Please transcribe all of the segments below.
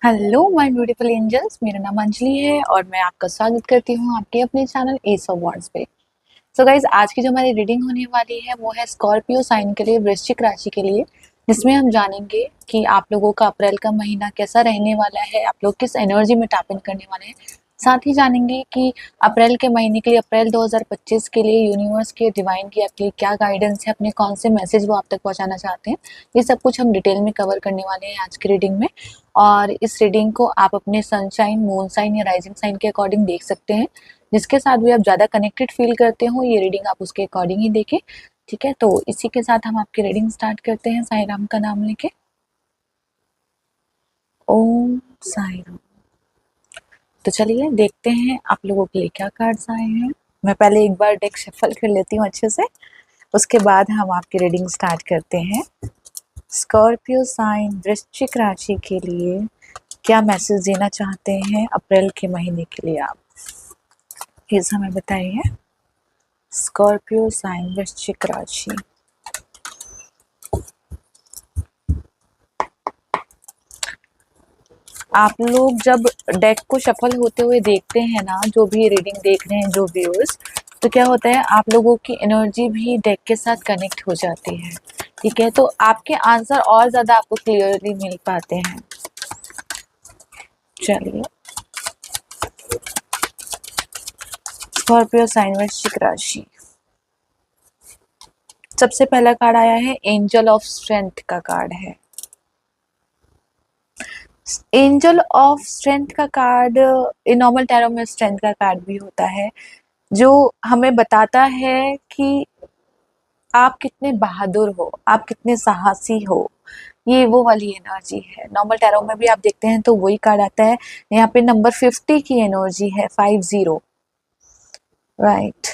Hello my beautiful angels, मेरा नाम अंजलि है और मैं आपका स्वागत करती हूँ आपके अपने चैनल एस ऑफ वांड्स पे। सो गाइज, आज की जो हमारी रीडिंग होने वाली है वो है स्कॉर्पियो साइन के लिए, वृश्चिक राशि के लिए, जिसमें हम जानेंगे कि आप लोगों का अप्रैल का महीना कैसा रहने वाला है, आप लोग किस एनर्जी में टैप इन करने वाले हैं। साथ ही जानेंगे कि अप्रैल के महीने के लिए, अप्रैल 2025 के लिए यूनिवर्स के डिवाइन की आपके लिए क्या गाइडेंस है, अपने कौन से मैसेज वो आप तक पहुंचाना चाहते हैं। ये सब कुछ हम डिटेल में कवर करने वाले हैं आज की रीडिंग में। और इस रीडिंग को आप अपने सनशाइन, मून साइन या राइजिंग साइन के अकॉर्डिंग देख सकते हैं। जिसके साथ भी आप ज़्यादा कनेक्टेड फील करते हो, ये रीडिंग आप उसके अकॉर्डिंग ही देखें। ठीक है, तो इसी के साथ हम आपकी रीडिंग स्टार्ट करते हैं साईं राम का नाम लेके। ओम साईं राम। तो चलिए देखते हैं आप लोगों के लिए क्या कार्ड्स आए हैं। मैं पहले एक बार डेक शफल कर लेती हूँ अच्छे से, उसके बाद हम आपकी रीडिंग स्टार्ट करते हैं। स्कॉर्पियो साइन वृश्चिक राशि के लिए क्या मैसेज देना चाहते हैं अप्रैल के महीने के लिए आप, प्लीज हमें बताइए। स्कॉर्पियो साइन वृश्चिक राशि। आप लोग जब डेक को शफल होते हुए देखते हैं ना, जो भी रीडिंग देख रहे हैं जो व्यूअर्स, तो क्या होता है आप लोगों की एनर्जी भी डेक के साथ कनेक्ट हो जाती है। ठीक है, तो आपके आंसर और ज्यादा आपको क्लियरली मिल पाते हैं। चलिए, स्कॉर्पियो साइन वृश्चिक राशि। सबसे पहला कार्ड आया है एंजल ऑफ स्ट्रेंथ का कार्ड है। एंजल ऑफ स्ट्रेंथ का कार्ड नॉर्मल टैरो में स्ट्रेंथ का कार्ड भी होता है, जो हमें बताता है कि आप कितने बहादुर हो, आप कितने साहसी हो। ये वो वाली एनर्जी है। नॉर्मल टैरो में भी आप देखते हैं तो वही कार्ड आता है। यहाँ पे नंबर 50 की एनर्जी है, 50, राइट।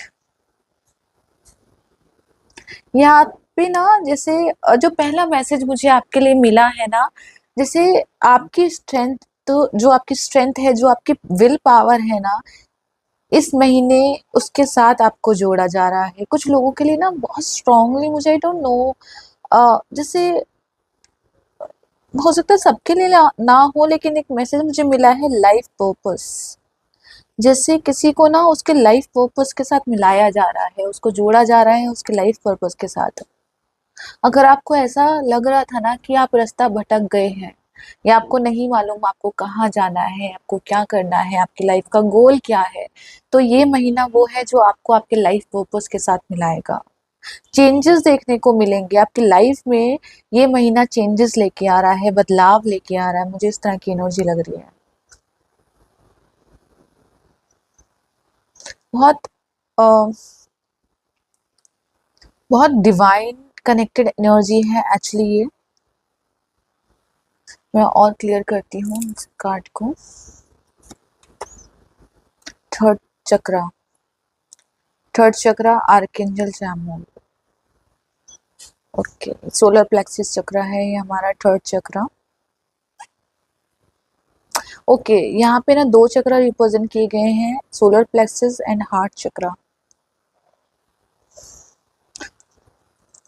यहाँ पे ना, जैसे जो पहला मैसेज मुझे आपके लिए मिला है ना, जैसे आपकी स्ट्रेंथ, तो जो आपकी स्ट्रेंथ है, जो आपकी विल पावर है ना, इस महीने उसके साथ आपको जोड़ा जा रहा है। कुछ लोगों के लिए ना बहुत स्ट्रांगली, मुझे आई डोंट नो, जैसे हो सकता है सबके लिए ना हो, लेकिन एक मैसेज मुझे मिला है लाइफ पर्पस। जैसे किसी को ना उसके लाइफ पर्पस के साथ मिलाया जा रहा है, उसको जोड़ा जा रहा है उसके लाइफ पर्पस के साथ। अगर आपको ऐसा लग रहा था ना कि आप रास्ता भटक गए हैं, या आपको नहीं मालूम आपको कहाँ जाना है, आपको क्या करना है, आपकी लाइफ का गोल क्या है, तो ये महीना वो है जो आपको आपके लाइफ पर्पस के साथ मिलाएगा। चेंजेस देखने को मिलेंगे आपकी लाइफ में। ये महीना चेंजेस लेके आ रहा है, बदलाव लेके आ रहा है, मुझे इस तरह की एनर्जी लग रही है। बहुत अ, बहुत डिवाइन कनेक्टेड एनर्जी है एक्चुअली ये। मैं और क्लियर करती हूँ इस कार्ड को। थर्ड चक्रा, थर्ड चक्रा archangel Jaimul. Okay, solar plexus चक्रा है ये हमारा थर्ड चक्रा। ओके, यहाँ पे ना दो चक्रा रिप्रेजेंट किए गए हैं, सोलर प्लेक्सिस एंड हार्ट चक्रा।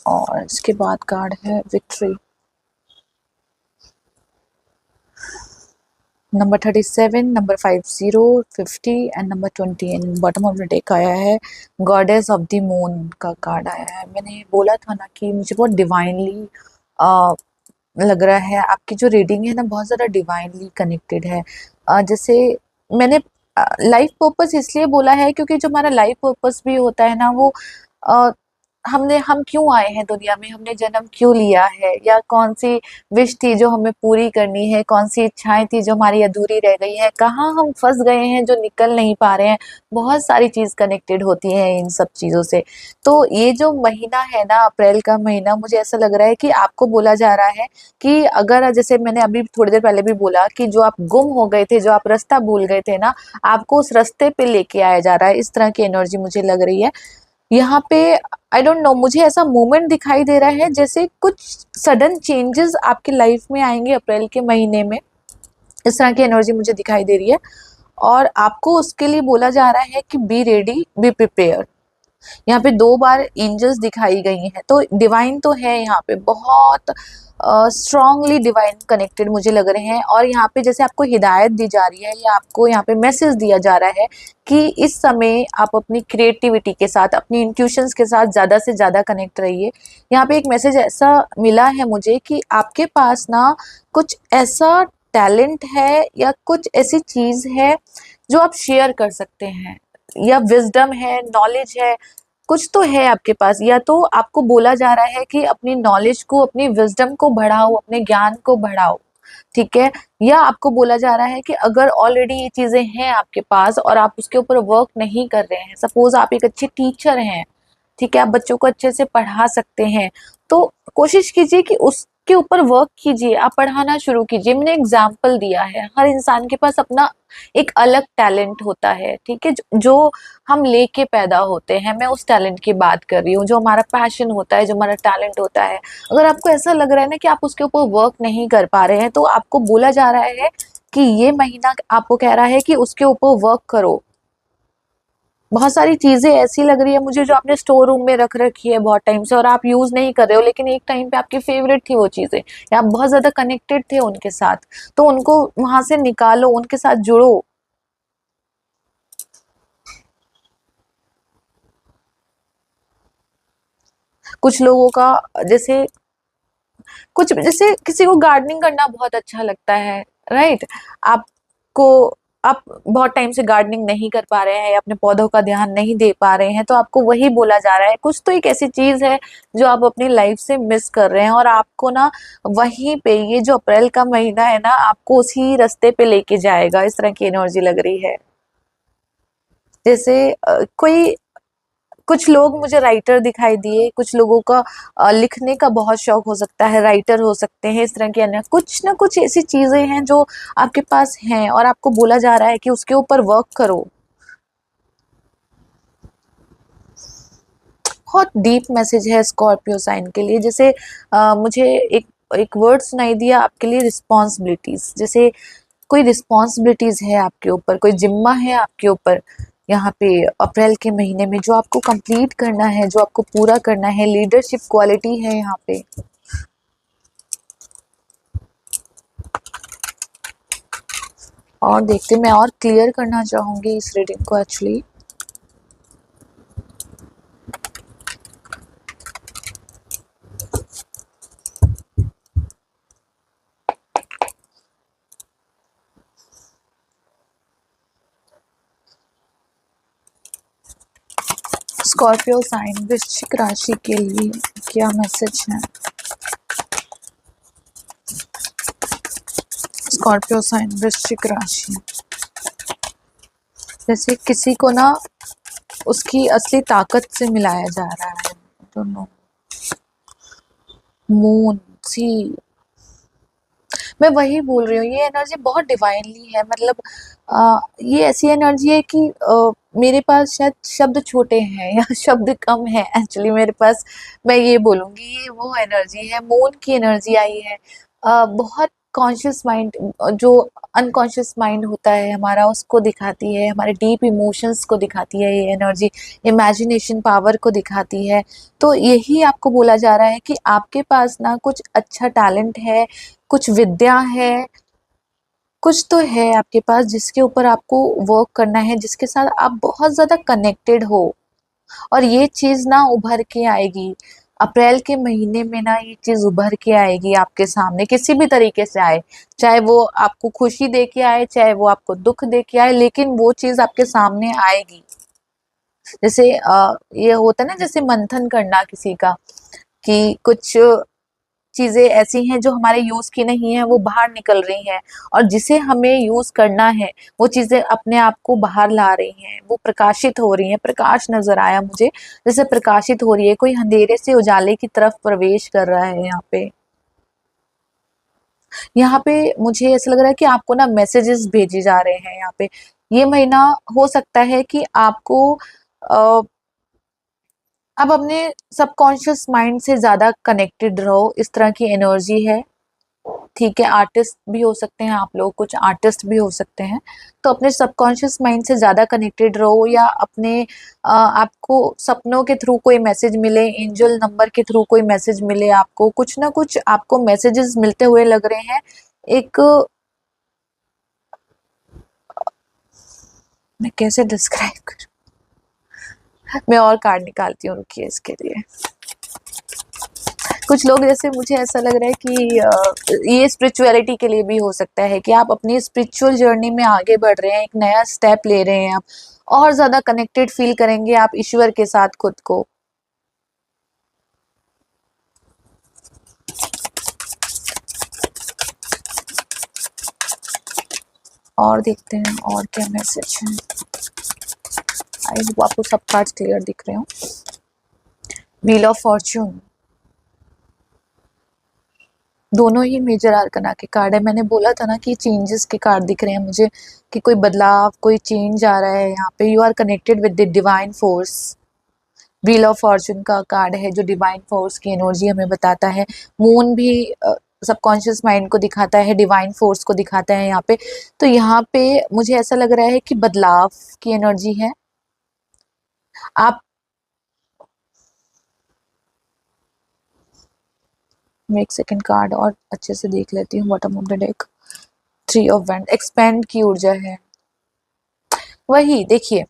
और इसके बाद कार्ड है victory, number 37, number 50, 50 and number 20। And bottom of the deck आया है गॉडेस ऑफ द मून का कार्ड आया है। मैंने बोला था ना कि मुझे बहुत डिवाइनली लग रहा है, आपकी जो रीडिंग है ना बहुत ज़्यादा डिवाइनली कनेक्टेड है। जैसे मैंने लाइफ पर्पस इसलिए बोला है क्योंकि जो हमारा लाइफ पर्पस भी होता है ना, वो हम क्यों आए हैं दुनिया में, हमने जन्म क्यों लिया है, या कौन सी विश थी जो हमें पूरी करनी है, कौन सी इच्छाएं थी जो हमारी अधूरी रह गई है, कहाँ हम फंस गए हैं जो निकल नहीं पा रहे हैं। बहुत सारी चीज कनेक्टेड होती है इन सब चीजों से। तो ये जो महीना है ना, अप्रैल का महीना, मुझे ऐसा लग रहा है कि आपको बोला जा रहा है कि अगर, जैसे मैंने अभी थोड़ी देर पहले भी बोला कि जो आप गुम हो गए थे, जो आप रास्ता भूल गए थे ना, आपको उस रास्ते पे लेके आया जा रहा है। इस तरह की एनर्जी मुझे लग रही है यहाँ पे। आई डोंट नो, मुझे ऐसा मोमेंट दिखाई दे रहा है जैसे कुछ सडन चेंजेस आपकी लाइफ में आएंगे अप्रैल के महीने में। इस तरह की एनर्जी मुझे दिखाई दे रही है। और आपको उसके लिए बोला जा रहा है कि बी रेडी, बी प्रिपेयर। यहाँ पे 2 बार एंजल्स दिखाई गई हैं, तो डिवाइन तो है यहाँ पे, बहुत स्ट्रांगली डिवाइन कनेक्टेड मुझे लग रहे हैं। और यहाँ पे जैसे आपको हिदायत दी जा रही है या आपको यहाँ पे मैसेज दिया जा रहा है कि इस समय आप अपनी क्रिएटिविटी के साथ, अपनी इंट्यूशंस के साथ ज़्यादा से ज़्यादा कनेक्ट रहिए। यहाँ पे एक मैसेज ऐसा मिला है मुझे कि आपके पास ना कुछ ऐसा टैलेंट है या कुछ ऐसी चीज़ है जो आप शेयर कर सकते हैं, या विजडम है, नॉलेज है, कुछ तो है आपके पास। या तो आपको बोला जा रहा है कि अपनी नॉलेज को, अपनी विजडम को बढ़ाओ, अपने ज्ञान को बढ़ाओ, ठीक है। या आपको बोला जा रहा है कि अगर ऑलरेडी ये चीजें हैं आपके पास और आप उसके ऊपर वर्क नहीं कर रहे हैं, सपोज आप एक अच्छे टीचर हैं, ठीक है, आप बच्चों को अच्छे से पढ़ा सकते हैं, तो कोशिश कीजिए कि उसके ऊपर वर्क कीजिए, आप पढ़ाना शुरू कीजिए। मैंने एग्जाम्पल दिया है, हर इंसान के पास अपना एक अलग टैलेंट होता है, ठीक है, जो हम लेके पैदा होते हैं। मैं उस टैलेंट की बात कर रही हूँ, जो हमारा पैशन होता है, जो हमारा टैलेंट होता है। अगर आपको ऐसा लग रहा है ना कि आप उसके ऊपर वर्क नहीं कर पा रहे हैं, तो आपको बोला जा रहा है कि ये महीना आपको कह रहा है कि उसके ऊपर वर्क करो। बहुत सारी चीजें ऐसी लग रही है मुझे जो आपने स्टोर रूम में रख रखी है बहुत टाइम से और आप यूज नहीं कर रहे हो, लेकिन एक टाइम पे आपकी फेवरेट थी वो चीजें, या आप बहुत ज्यादा कनेक्टेड थे उनके साथ, तो उनको वहां से निकालो, उनके साथ जुड़ो। कुछ लोगों का जैसे, कुछ जैसे किसी को गार्डनिंग करना बहुत अच्छा लगता है, राइट। आपको, आप बहुत टाइम से गार्डनिंग नहीं कर पा रहे हैं या अपने पौधों का ध्यान नहीं दे पा रहे हैं, तो आपको वही बोला जा रहा है, कुछ तो एक ऐसी चीज है जो आप अपनी लाइफ से मिस कर रहे हैं, और आपको ना वहीं पे, ये जो अप्रैल का महीना है ना, आपको उसी रास्ते पे लेके जाएगा, इस तरह की एनर्जी लग रही है। जैसे कोई, कुछ लोग मुझे राइटर दिखाई दिए, कुछ लोगों का लिखने का बहुत शौक हो सकता है, राइटर हो सकते हैं, इस तरह की अन्य कुछ ना कुछ ऐसी चीजें हैं जो आपके पास हैं और आपको बोला जा रहा है कि उसके ऊपर वर्क करो। बहुत डीप मैसेज है स्कॉर्पियो साइन के लिए। जैसे मुझे एक एक वर्ड सुनाई दिया आपके लिए, रिस्पॉन्सिबिलिटीज। जैसे कोई रिस्पॉन्सिबिलिटीज है आपके ऊपर, कोई जिम्मा है आपके ऊपर यहाँ पे अप्रैल के महीने में, जो आपको कंप्लीट करना है, जो आपको पूरा करना है। लीडरशिप क्वालिटी है यहाँ पे। और देखते, मैं और क्लियर करना चाहूंगी इस रीडिंग को एक्चुअली। स्कॉर्पियो साइन वृश्चिक राशि के लिए क्या मैसेज है? स्कॉर्पियो साइन वृश्चिक राशि, जैसे किसी को ना उसकी असली ताकत से मिलाया जा रहा है, दोनों। मून, सी, मैं वही बोल रही हूँ, ये एनर्जी बहुत डिवाइनली है। मतलब ये ऐसी एनर्जी है कि मेरे पास शायद शब्द छोटे हैं या शब्द कम है एक्चुअली मेरे पास। मैं ये बोलूंगी, ये वो एनर्जी है, मून की एनर्जी आई है। बहुत कॉन्शियस माइंड, जो अनकॉन्शियस माइंड होता है हमारा, उसको दिखाती है, हमारे डीप इमोशंस को दिखाती है ये एनर्जी, इमेजिनेशन पावर को दिखाती है। तो यही आपको बोला जा रहा है कि आपके पास ना कुछ अच्छा टैलेंट है, कुछ विद्या है, कुछ तो है आपके पास जिसके ऊपर आपको वर्क करना है, जिसके साथ आप बहुत ज्यादा कनेक्टेड हो। और ये चीज ना उभर के आएगी अप्रैल के महीने में ना, ये चीज उभर के आएगी आपके सामने, किसी भी तरीके से आए, चाहे वो आपको खुशी दे के आए, चाहे वो आपको दुख दे के आए, लेकिन वो चीज आपके सामने आएगी। जैसे ये होता है ना, जैसे मंथन करना किसी का, कि कुछ चीजें ऐसी हैं जो हमारे यूज की नहीं है, वो बाहर निकल रही हैं, और जिसे हमें यूज करना है वो चीजें अपने आप को बाहर ला रही हैं, वो प्रकाशित हो रही हैं। प्रकाश नजर आया मुझे, जैसे प्रकाशित हो रही है, कोई अंधेरे से उजाले की तरफ प्रवेश कर रहा है यहाँ पे। यहाँ पे मुझे ऐसा लग रहा है कि आपको ना मैसेजेस भेजे जा रहे हैं यहाँ पे। ये महीना हो सकता है कि आपको अ, आप अपने सबकॉन्शियस माइंड से ज्यादा कनेक्टेड रहो, इस तरह की एनर्जी है। ठीक है, आर्टिस्ट भी हो सकते हैं आप लोग, कुछ आर्टिस्ट भी हो सकते हैं। तो अपने सबकॉन्शियस माइंड से ज्यादा कनेक्टेड रहो, या अपने आपको सपनों के थ्रू कोई मैसेज मिले, एंजल नंबर के थ्रू कोई मैसेज मिले, आपको कुछ ना कुछ आपको मैसेजेस मिलते हुए लग रहे हैं। एक, मैं कैसे डिस्क्राइब करूं, मैं और कार्ड निकालती हूँ, रुकिए इसके लिए। कुछ लोग, जैसे मुझे ऐसा लग रहा है कि ये स्पिरिचुअलिटी के लिए भी हो सकता है कि आप अपनी स्पिरिचुअल जर्नी में आगे बढ़ रहे हैं, एक नया स्टेप ले रहे हैं आप, और ज्यादा कनेक्टेड फील करेंगे आप ईश्वर के साथ खुद को। और देखते हैं और क्या मैसेज है। आई होप आपको सब कार्ड्स क्लियर दिख रहे हो। व्हील ऑफ फॉर्च्यून, दोनों ही मेजर आर्कना के कार्ड है। मैंने बोला था ना कि चेंजेस के कार्ड दिख रहे हैं मुझे, कि कोई बदलाव, कोई चेंज आ रहा है यहाँ पे। You are connected with the divine force. Wheel of fortune का कार्ड है जो डिवाइन फोर्स की एनर्जी हमें बताता है। मून भी सबकॉन्शियस माइंड को दिखाता है, डिवाइन फोर्स को दिखाता है यहाँ पे। तो यहाँ पे मुझे ऐसा लग रहा है कि बदलाव की एनर्जी है। आप, मैं एक सेकंड कार्ड और अच्छे से देख लेती हूँ। Bottom of the deck, three of wand, expand की ऊर्जा है। वही देखिए,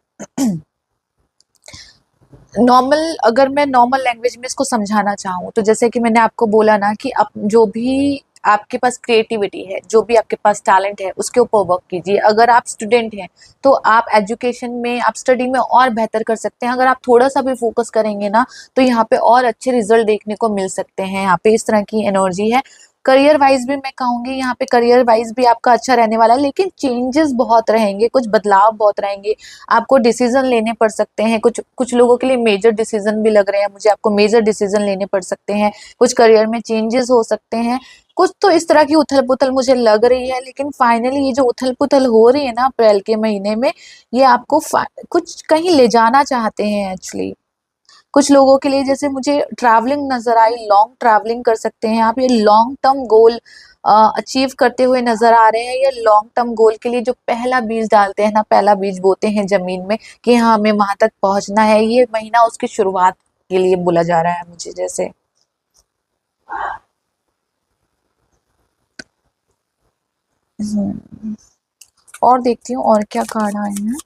नॉर्मल, अगर मैं नॉर्मल लैंग्वेज में इसको समझाना चाहूँ तो जैसे कि मैंने आपको बोला ना कि आप जो भी आपके पास क्रिएटिविटी है, जो भी आपके पास टैलेंट है, उसके ऊपर वर्क कीजिए। अगर आप स्टूडेंट हैं तो आप एजुकेशन में, आप स्टडी में और बेहतर कर सकते हैं। अगर आप थोड़ा सा भी फोकस करेंगे ना तो यहाँ पे और अच्छे रिजल्ट देखने को मिल सकते हैं। यहाँ पे इस तरह की एनर्जी है। करियर वाइज भी मैं कहूंगी, यहाँ पे करियर वाइज भी आपका अच्छा रहने वाला है, लेकिन चेंजेस बहुत रहेंगे, कुछ बदलाव बहुत रहेंगे। आपको डिसीजन लेने पड़ सकते हैं, कुछ कुछ लोगों के लिए मेजर डिसीजन भी लग रहे हैं मुझे, आपको मेजर डिसीजन लेने पड़ सकते हैं। कुछ करियर में चेंजेस हो सकते हैं। कुछ तो इस तरह की उथल पुथल मुझे लग रही है, लेकिन फाइनली ये जो उथल पुथल हो रही है ना अप्रैल के महीने में, ये आपको कुछ कहीं ले जाना चाहते हैं एक्चुअली। कुछ लोगों के लिए, जैसे मुझे ट्रैवलिंग नजर आई, लॉन्ग ट्रैवलिंग कर सकते हैं आप। ये लॉन्ग टर्म गोल अचीव करते हुए नजर आ रहे हैं। ये लॉन्ग टर्म गोल के लिए जो पहला बीज डालते हैं ना, पहला बीज बोते हैं जमीन में कि हाँ हमें वहां तक पहुंचना है, ये महीना उसकी शुरुआत के लिए बोला जा रहा है मुझे। जैसे और देखती हूँ और क्या कार्ड आए हैं।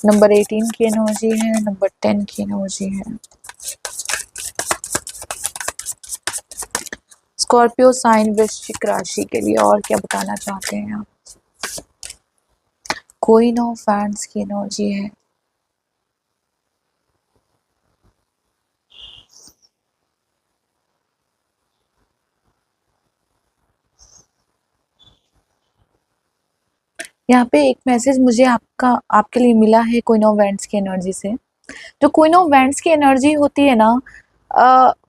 नंबर 18 की एनर्जी है, नंबर 10 की एनर्जी है। स्कॉर्पियो साइन, वृश्चिक राशि के लिए और क्या बताना चाहते हैं आप। क्वीन ऑफ वैंड्स की एनर्जी है। यहाँ पे एक मैसेज मुझे आपका, आपके लिए मिला है क्वीन ऑफ वैंड्स की एनर्जी से। जो क्वीन ऑफ वैंड्स की एनर्जी होती है ना,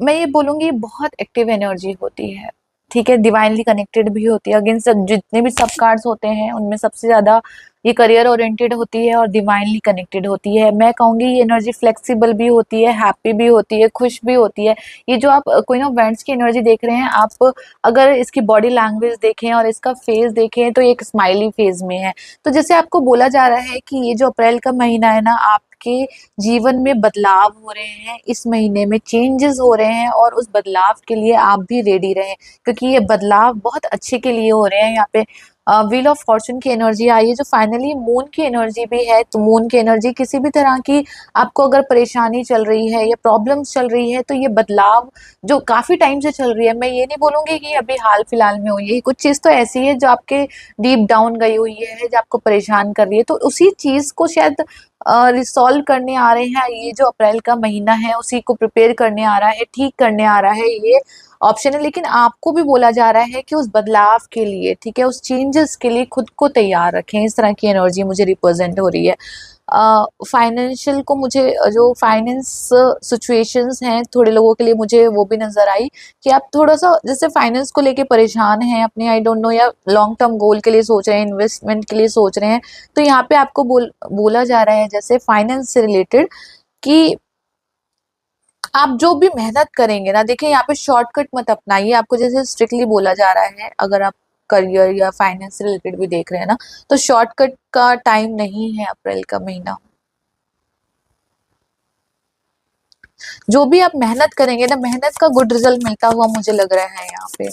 मैं ये बोलूंगी बहुत एक्टिव एनर्जी होती है। ठीक है, डिवाइनली कनेक्टेड भी होती है। अगेन सब जितने भी सब कार्ड्स होते हैं उनमें सबसे ज्यादा ये करियर ओरिएंटेड होती है और डिवाइनली कनेक्टेड होती है। मैं कहूंगी ये एनर्जी फ्लेक्सिबल भी होती है, हैप्पी भी होती है, खुश भी होती है। ये जो आप क्वीन ऑफ वैंड्स की एनर्जी देख रहे हैं, आप अगर इसकी बॉडी लैंग्वेज देखें और इसका फेस देखें तो ये एक स्माइली फेज में है। तो जैसे आपको बोला जा रहा है कि ये जो अप्रैल का महीना है ना, आपके जीवन में बदलाव हो रहे हैं, इस महीने में चेंजेस हो रहे हैं, और उस बदलाव के लिए आप भी रेडी रहें, क्योंकि ये बदलाव बहुत अच्छे के लिए हो रहे हैं। यहाँ पे व्हील ऑफ फॉर्चून की एनर्जी आई है, जो फाइनली मून की एनर्जी भी है। तो मून की एनर्जी, किसी भी तरह की आपको अगर परेशानी चल रही है या प्रॉब्लम्स चल रही है, तो ये बदलाव जो काफी टाइम से चल रही है, मैं ये नहीं बोलूंगी कि अभी हाल फिलहाल में हुई है, कुछ चीज तो ऐसी है जो आपके डीप डाउन गई हुई है, जो आपको परेशान कर रही है, तो उसी चीज को शायद रिसॉल्व करने आ रहे हैं। ये जो अप्रैल का महीना है उसी को प्रिपेयर करने आ रहा है, ठीक करने आ रहा है, ये ऑप्शन है। लेकिन आपको भी बोला जा रहा है कि उस बदलाव के लिए, ठीक है, उस चेंजेस के लिए खुद को तैयार रखें। इस तरह की एनर्जी मुझे रिप्रेजेंट हो रही है। फाइनेंशियल को मुझे, जो फाइनेंस सिचुएशंस हैं थोड़े लोगों के लिए, मुझे वो भी नजर आई कि आप थोड़ा सा जैसे फाइनेंस को लेके परेशान हैं अपने, आई डोंट नो, या लॉन्ग टर्म गोल के लिए सोच रहे हैं, इन्वेस्टमेंट के लिए सोच रहे हैं। तो यहाँ पे आपको बोला जा रहा है जैसे फाइनेंस से रिलेटेड कि आप जो भी मेहनत करेंगे ना, देखिए यहाँ पे शॉर्टकट मत अपनाइए। आपको जैसे स्ट्रिक्टली बोला जा रहा है, अगर आप करियर या फाइनेंस से रिलेटेड भी देख रहे हैं ना, तो शॉर्टकट का टाइम नहीं है अप्रैल का महीना। जो भी आप मेहनत करेंगे ना, मेहनत का गुड रिजल्ट मिलता हुआ मुझे लग रहा है यहाँ पे।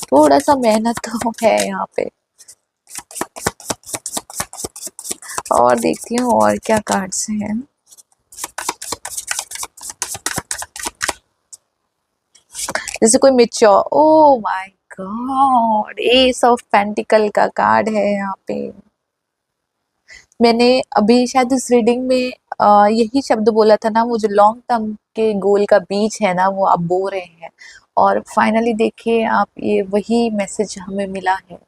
थोड़ा सा मेहनत तो है यहाँ पे। और देखती हूँ और क्या कार्ड्स हैं। जैसे कोई mature, oh my God, S of pentacle का कार्ड है यहाँ पे। मैंने अभी शायद इस रीडिंग में यही शब्द बोला था ना, वो जो लॉन्ग टर्म के गोल का बीज है ना, वो आप बो रहे हैं। और फाइनली देखिए आप, ये वही मैसेज हमें मिला है।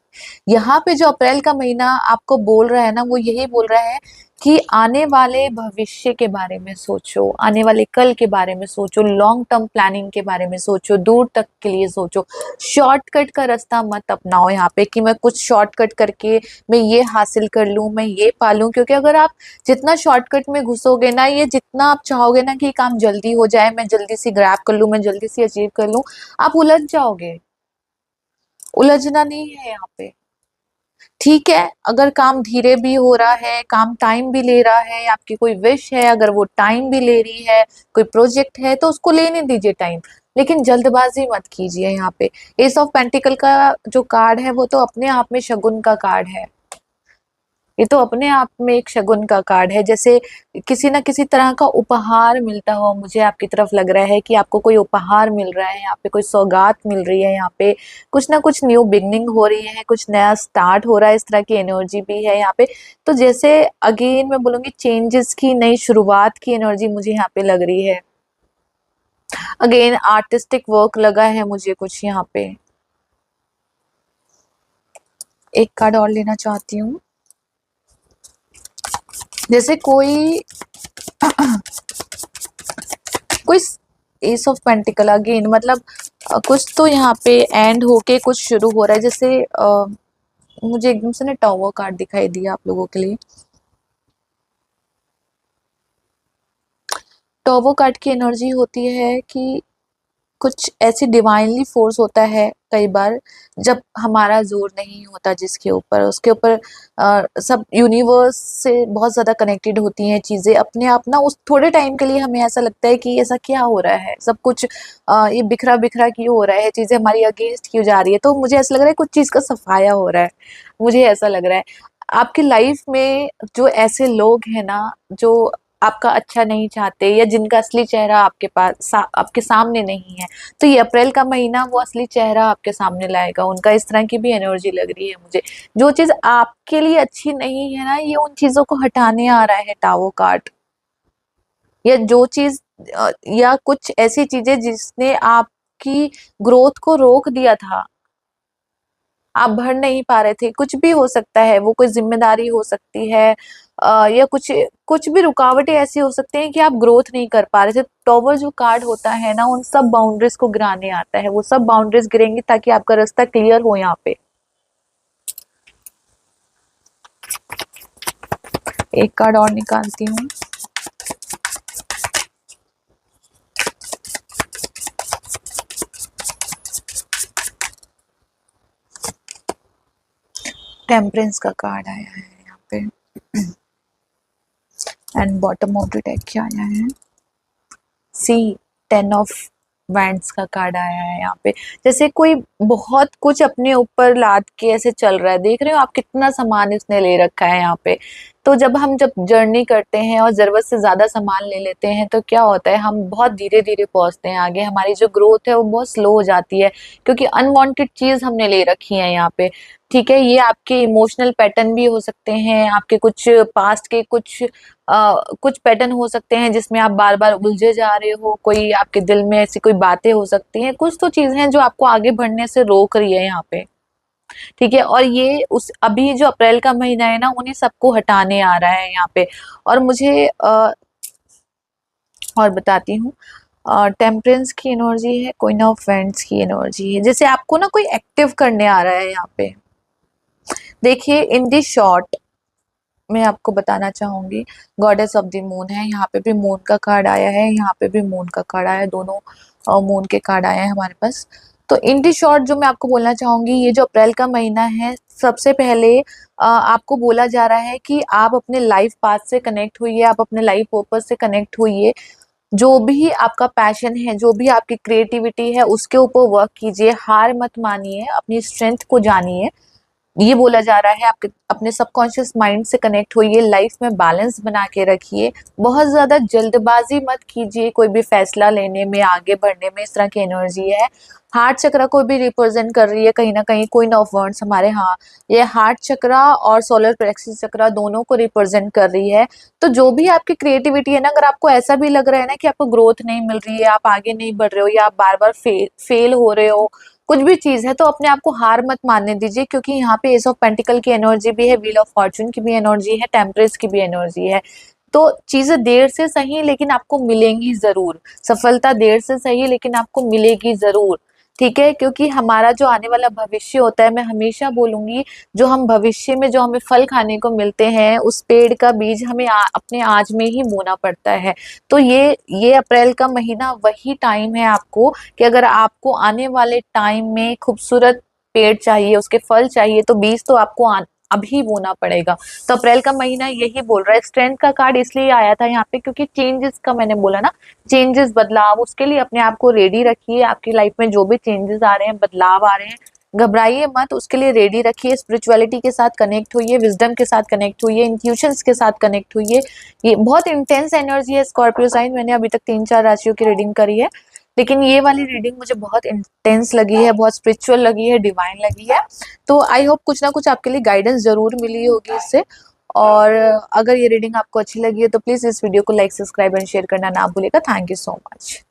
यहाँ पे जो अप्रैल का महीना आपको बोल रहा है ना, वो यही बोल रहा है कि आने वाले भविष्य के बारे में सोचो, आने वाले कल के बारे में सोचो, लॉन्ग टर्म प्लानिंग के बारे में सोचो, दूर तक के लिए सोचो। शॉर्टकट का रास्ता मत अपनाओ यहाँ पे कि मैं कुछ शॉर्टकट करके मैं ये हासिल कर लूं, मैं ये पालूं। क्योंकि अगर आप जितना शॉर्टकट में घुसोगे ना, ये जितना आप चाहोगे ना कि काम जल्दी हो जाए, मैं जल्दी से ग्रैब कर लूं, मैं जल्दी से अचीव कर लूं, आप उलझ जाओगे। उलझना नहीं है यहाँ पे। ठीक है, अगर काम धीरे भी हो रहा है, काम टाइम भी ले रहा है, आपकी कोई विश है अगर वो टाइम भी ले रही है, कोई प्रोजेक्ट है तो उसको लेने दीजिए टाइम, लेकिन जल्दबाजी मत कीजिए यहाँ पे। एस ऑफ पेंटिकल का जो कार्ड है, वो तो अपने आप में शगुन का कार्ड है। ये तो अपने आप में एक शगुन का कार्ड है। जैसे किसी ना किसी तरह का उपहार मिलता हुआ मुझे आपकी तरफ लग रहा है कि आपको कोई उपहार मिल रहा है, यहाँ पे कोई सौगात मिल रही है, यहाँ पे कुछ ना कुछ न्यू बिगनिंग हो रही है, कुछ नया स्टार्ट हो रहा है, इस तरह की एनर्जी भी है यहाँ पे। तो जैसे अगेन मैं बोलूंगी, चेंजेस की, नई शुरुआत की एनर्जी मुझे यहाँ पे लग रही है। अगेन आर्टिस्टिक वर्क लगा है मुझे कुछ यहाँ पे। एक कार्ड और लेना चाहती हूँ। जैसे कोई कोई एस ऑफ पेंटिकल अगेन, मतलब कुछ तो यहाँ पे एंड होके कुछ शुरू हो रहा है। जैसे मुझे एकदम से ना टावर कार्ड दिखाई दिया आप लोगों के लिए। टावर कार्ड की एनर्जी होती है कि कुछ ऐसी डिवाइनली फोर्स होता है कई बार, जब हमारा जोर नहीं होता जिसके ऊपर, उसके ऊपर सब यूनिवर्स से बहुत ज्यादा कनेक्टेड होती हैं चीजें अपने आप ना। उस थोड़े टाइम के लिए हमें ऐसा लगता है कि ऐसा क्या हो रहा है, सब कुछ ये बिखरा बिखरा क्यों हो रहा है, चीजें हमारी अगेंस्ट क्यों जा रही है। तो मुझे ऐसा लग रहा है कुछ चीज का सफाया हो रहा है, मुझे ऐसा लग रहा है। आपकी लाइफ में जो ऐसे लोग हैं ना, जो आपका अच्छा नहीं चाहते, या जिनका असली चेहरा आपके पास आपके सामने नहीं है, तो ये अप्रैल का महीना वो असली चेहरा आपके सामने लाएगा उनका। इस तरह की भी एनर्जी लग रही है मुझे। जो चीज आपके लिए अच्छी नहीं है ना, ये उन चीजों को हटाने आ रहा है टावो कार्ड। या जो चीज या कुछ ऐसी चीजें जिसने आपकी ग्रोथ को रोक दिया था, आप भर नहीं पा रहे थे, कुछ भी हो सकता है, वो कोई जिम्मेदारी हो सकती है, या कुछ कुछ भी रुकावटें ऐसी हो सकती हैं कि आप ग्रोथ नहीं कर पा रहे थे। टॉवर जो कार्ड होता है ना, उन सब बाउंड्रीज को गिराने आता है। वो सब बाउंड्रीज गिरेंगी ताकि आपका रास्ता क्लियर हो यहाँ पे। एक कार्ड और निकालती हूँ। टेम्परेंस का कार्ड आया है यहाँ पे। And bottom of the deck क्या आया है? सी, 10 ऑफ वैंड्स का कार्ड आया है यहाँ पे। जैसे कोई बहुत कुछ अपने ऊपर लाद के ऐसे चल रहा है, देख रहे हो आप कितना सामान इसने ले रखा है यहाँ पे। तो जब जर्नी करते हैं और जरूरत से ज्यादा सामान ले लेते हैं, तो क्या होता है, हम बहुत धीरे धीरे पहुंचते हैं आगे, हमारी जो ग्रोथ है वो बहुत स्लो हो जाती है, क्योंकि अनवांटेड चीज हमने ले रखी है यहाँ पे। ठीक है, ये आपके इमोशनल पैटर्न भी हो सकते हैं, आपके कुछ पास्ट के कुछ पैटर्न हो सकते हैं जिसमें आप बार बार उलझे जा रहे हो, कोई आपके दिल में ऐसी कोई बातें हो सकती हैं, कुछ तो चीजें हैं जो आपको आगे बढ़ने से रोक रही है यहाँ पे। ठीक है, और ये उस अभी जो अप्रैल का महीना है ना, उन्हीं सबको हटाने आ रहा है यहाँ पे। और मुझे और बताती हूँ, टेम्परेंस की एनर्जी है, क्वीन ऑफ वेंट्स की एनर्जी है। जैसे आपको ना कोई एक्टिव करने आ रहा है यहाँ पे। देखिए इन दी शॉर्ट, मैं आपको बताना चाहूंगी, गॉडेस ऑफ द मून है। यहाँ पे भी मून का कार्ड आया है, यहाँ पे भी मून का कार्ड आया है, दोनों मून के कार्ड आए हैं हमारे पास। तो इन दी शॉर्ट जो मैं आपको बोलना चाहूंगी, ये जो अप्रैल का महीना है, सबसे पहले आपको बोला जा रहा है कि आप अपने लाइफ पाथ से कनेक्ट हुई है, आप अपने लाइफ पर्पस से कनेक्ट हुई है। जो भी आपका पैशन है, जो भी आपकी क्रिएटिविटी है, उसके ऊपर वर्क कीजिए, हार मत मानिए, अपनी स्ट्रेंथ को जानिए। ये बोला जा रहा है आपके अपने सबकॉन्शियस माइंड से कनेक्ट होइए, लाइफ में बैलेंस बना के रखिए, बहुत ज्यादा जल्दबाजी मत कीजिए कोई भी फैसला लेने में, आगे बढ़ने में, इस तरह की एनर्जी है। हार्ट चक्र को भी रिप्रेजेंट कर रही है कहीं ना कहीं, क्वीन ऑफ वर्ड्स हमारे, हाँ, ये हार्ट चक्रा और सोलर प्लेक्सस चक्रा दोनों को रिप्रेजेंट कर रही है। तो जो भी आपकी क्रिएटिविटी है ना, अगर आपको ऐसा भी लग रहा है ना कि आपको ग्रोथ नहीं मिल रही है, आप आगे नहीं बढ़ रहे हो, या आप बार बार फेल हो रहे हो, कुछ भी चीज है, तो अपने आप को हार मत मानने दीजिए, क्योंकि यहाँ पे एस ऑफ पेंटिकल की एनर्जी भी है, व्हील ऑफ फॉर्चून की भी एनर्जी है, टेम्परेस की भी एनर्जी है। तो चीजें देर से सही लेकिन आपको मिलेंगी जरूर, सफलता देर से सही लेकिन आपको मिलेगी जरूर। ठीक है, क्योंकि हमारा जो आने वाला भविष्य होता है, मैं हमेशा बोलूंगी, जो हम भविष्य में जो हमें फल खाने को मिलते हैं, उस पेड़ का बीज हमें अपने आज में ही बोना पड़ता है। तो ये अप्रैल का महीना वही टाइम है आपको, कि अगर आपको आने वाले टाइम में खूबसूरत पेड़ चाहिए, उसके फल चाहिए, तो बीज तो आपको अभी बोना पड़ेगा। तो अप्रैल का महीना यही बोल रहा है। स्ट्रेंथ का कार्ड इसलिए आया था यहाँ पे क्योंकि चेंजेस का, मैंने बोला ना, चेंजेस, बदलाव, उसके लिए अपने आप को रेडी रखिए। आपकी लाइफ में जो भी चेंजेस आ रहे हैं, बदलाव आ रहे हैं, घबराइए मत, उसके लिए रेडी रखिए। स्पिरिचुअलिटी के साथ कनेक्ट होइए, विजडम के साथ कनेक्ट होइए, इंट्यूशंस के साथ कनेक्ट होइए। ये बहुत इंटेंस एनर्जी है स्कॉर्पियो साइन। मैंने अभी तक 3-4 राशियों की रीडिंग करी है, लेकिन ये वाली रीडिंग मुझे बहुत इंटेंस लगी है, बहुत स्पिरिचुअल लगी है, डिवाइन लगी है। तो आई होप कुछ ना कुछ आपके लिए गाइडेंस जरूर मिली होगी इससे। और अगर ये रीडिंग आपको अच्छी लगी है तो प्लीज इस वीडियो को लाइक, सब्सक्राइब एंड शेयर करना ना भूलिएगा। Thank you so much.